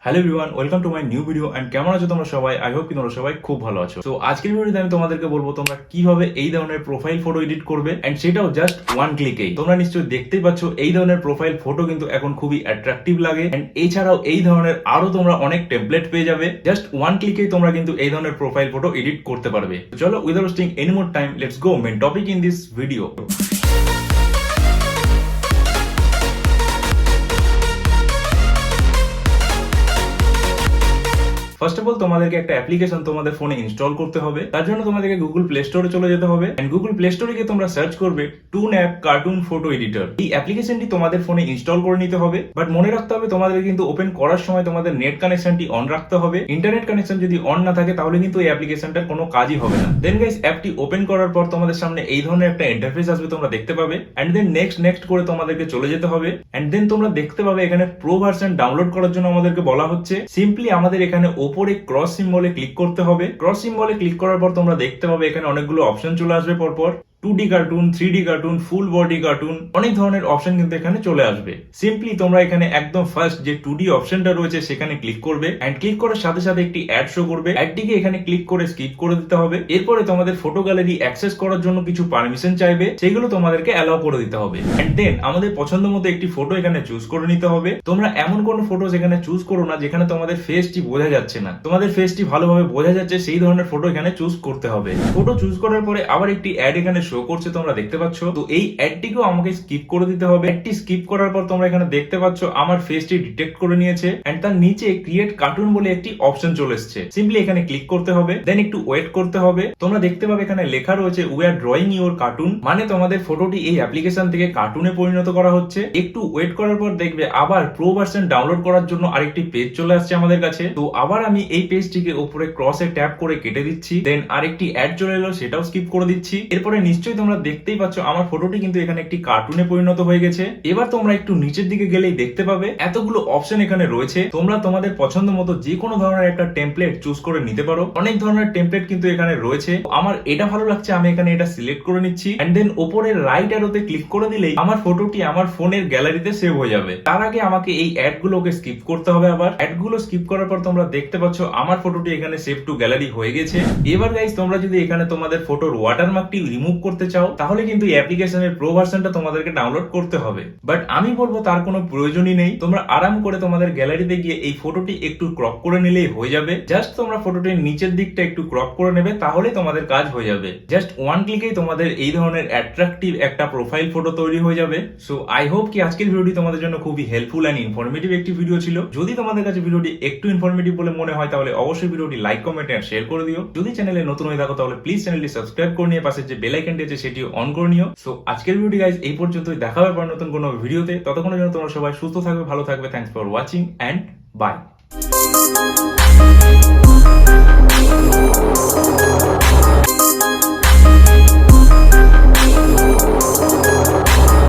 Hello everyone, welcome to my new video and কেমন আছো তোমরা সবাই? আই হোপ তোমরা সবাই খুব ভালো আছো। তো আজকের ভিডিওতে আমি তোমাদেরকে বলবো তোমরা কিভাবে এই ধরনের প্রোফাইল ফটো এডিট করবে এন্ড সেটাও জাস্ট ওয়ান ক্লিকেই। তোমরা নিশ্চয়ই দেখতেই পাচ্ছ এই ধরনের প্রোফাইল ফটো কিন্তু এখন খুবই অ্যাট্রাকটিভ লাগে এন্ড এছাড়াও এই ধরনের আরো তোমরা অনেক টেমপ্লেট পেয়ে যাবে। জাস্ট ওয়ান ক্লিকেই তোমরা কিন্তু এই ধরনের প্রোফাইল ফটো এডিট করতে পারবে। চলো without wasting any more time, let's go main topic in this video. First of all তোমাদেরকে একটা অ্যাপ্লিকেশন তোমাদের ফোনে ইনস্টল করতে হবে। তার জন্য তোমাদেরকে গুগল প্লে স্টোরে চলে যেতে হবে এন্ড গুগল প্লে স্টোরে গিয়ে তোমরা সার্চ করবে টুন অ্যাপ কার্টুন ফটো এডিটর। এই অ্যাপ্লিকেশনটি তোমাদের ফোনে ইনস্টল করে নিতে হবে, বাট মনে রাখতে হবে তোমাদের কিন্তু ওপেন করার সময় তোমাদের নেট কানেকশনটি অন রাখতে হবে। ইন্টারনেট কানেকশন যদি অন না থাকে তাহলে কিন্তু এই অ্যাপ্লিকেশনটার কোনো কাজই হবে না। দেন গাইস, অ্যাপটি ওপেন করার পর তোমাদের সামনে এই ধরনের একটা ইন্টারফেস আসবে, তোমরা দেখতে পাবে এন্ড দেন নেক্সট করে তোমাদেরকে চলে যেতে হবে এন্ড দেন তোমরা দেখতে পাবে এখানে প্রো ভার্সন ডাউনলোড করার জন্য আমাদেরকে বলা হচ্ছে। সিম্পলি আমাদের এখানে ওপরে ক্রস সিম্বলে ক্লিক করতে হবে। ক্রস সিম্বলে ক্লিক করার পর তোমরা দেখতে পাবে এখানে অনেকগুলো অপশন চলে আসবে পরপর। 2D cartoon, 3D cartoon, full body cartoon, অনেক ধরনের অপশন কিন্তু এখানে চলে আসবে। সিম্পলি তোমরা এখানে একদম ফার্স্ট যে 2D অপশনটা রয়েছে সেখানে ক্লিক করবে এন্ড ক্লিক করার সাথে সাথে একটি অ্যাড শো করবে। অ্যাডটিকে এখানে ক্লিক করে স্কিপ করে দিতে হবে। এরপরে তোমাদের ফটো গ্যালারি অ্যাক্সেস করার জন্য কিছু পারমিশন চাইবে, সেগুলো তোমাদেরকে অ্যালাউ করে দিতে হবে এন্ড দেন আমাদের পছন্দ মতো একটি ফটো এখানে চুজ করে নিতে হবে। তোমরা এমন কোনো ফটোস এখানে চুজ করো না যেখানে তোমাদের ফেসটি বোঝা যাচ্ছে না, তোমাদের ফেসটি ভালোভাবে বোঝা যাচ্ছে সেই ধরনের ফটো এখানে চুজ করতে হবে। ফটো চুজ করার পরে আবার একটি অ্যাড এখানে শো করছে, তোমরা দেখতে পাচ্ছ। তো এই অ্যাডটিকেও আমাকে স্কিপ করে দিতে হবে। অ্যাডটি স্কিপ করার পর তোমরা এখানে দেখতে পাচ্ছ আমার ফেসটি ডিটেক্ট করে নিয়েছে এন্ড তার নিচে ক্রিয়েট কার্টুন বলে একটি অপশন চলে এসেছে। সিম্পলি এখানে ক্লিক করতে হবে, দেন একটু ওয়েট করতে হবে। তোমরা দেখতে পাবে এখানে লেখা রয়েছে we are drawing your cartoon, মানে তোমাদের ফটোটি এই অ্যাপ্লিকেশন থেকে কার্টুনে পরিণত করা হচ্ছে। একটু ওয়েট করার পর দেখবে আবার প্রো ভার্সন ডাউনলোড করার জন্য আরেকটি পেজ চলে আসছে আমাদের কাছে। তো আবার আমি এই পেজটিকে উপরে ক্রসে ট্যাপ করে কেটে দিচ্ছি, দেন আরেকটি অ্যাড চলে এলো, সেটাও স্কিপ করে দিচ্ছি। এরপরে নিশ্চয়ই তোমরা দেখতেই পাচ্ছ আমার ফটোটি কিন্তু এখানে একটি কার্টুনে পরিণত হয়ে গেছে। এবার তোমরা একটু নিচের দিকে গেলেই দেখতে পাবে এতগুলো অপশন এখানে রয়েছে। তোমরা তোমাদের পছন্দ মতো যে কোনো ধরনের একটা টেমপ্লেট চুজ করে নিতে পারো। অনেক ধরনের টেমপ্লেট কিন্তু এখানে রয়েছে। আমার এটা ভালো লাগছে, আমি এখানে এটা সিলেক্ট করে নিচ্ছি এন্ড দেন উপরের রাইট অ্যারোতে ক্লিক করে দিলেই আমার ফটোটি আমার ফোনের গ্যালারিতে সেভ হয়ে যাবে। তার আগে আমাকে এই অ্যাড গুলোকে স্কিপ করতে হবে। আবার অ্যাড গুলো স্কিপ করার পর তোমরা দেখতে পাচ্ছ আমার ফটোটি এখানে সেভ টু গ্যালারি হয়ে গেছে। এবার গাইস, তোমরা যদি এখানে তোমাদের ফটোর ওয়াটারমার্কটি রিমুভ করতে চাও তাহলে কিন্তু এই অ্যাপ্লিকেশনের প্রো ভার্সনটা তোমাদেরকে ডাউনলোড করতে হবে, বাট আমি বলবো তার কোনো প্রয়োজনই নেই। তোমরা আরাম করে তোমাদের গ্যালারিতে গিয়ে এই ফটোটি একটু ক্রপ করে নিলেই হয়ে যাবে। জাস্ট তোমরা ফটোটির নিচের দিকটা একটু ক্রপ করে নেবে, তাহলেই তোমাদের কাজ হয়ে যাবে। জাস্ট ওয়ান ক্লিকেই তোমাদের এই ধরনের অ্যাট্রাকটিভ একটা প্রোফাইল ফটো তৈরি হয়ে যাবে। সো আই হোপ কি আজকের ভিডিওটি তোমাদের জন্য খুবই হেল্পফুল এন্ড ইনফরমেটিভ একটি ভিডিও ছিল। যদি তোমাদের কাছে ভিডিওটি একটু ইনফরমেটিভ বলে মনে হয় তাহলে অবশ্যই ভিডিওটি লাইক, কমেন্ট এন্ড শেয়ার করে দিও। যদি চ্যানেলে নতুন হয়ে থাকো তাহলে প্লিজ চ্যানেলটি সাবস্ক্রাইব করে নিয়ে পাশে যে বেল আইকনটি আছে সেটিও অন করে নিও। সো আজকের ভিডিওটি গাইস এই পর্যন্তই, দেখা হবে পর নতুন কোনো ভিডিওতে। ততক্ষণের জন্য তোমরা সবাই সুস্থ থাকবে, ভালো থাকবে। Thanks for watching and by.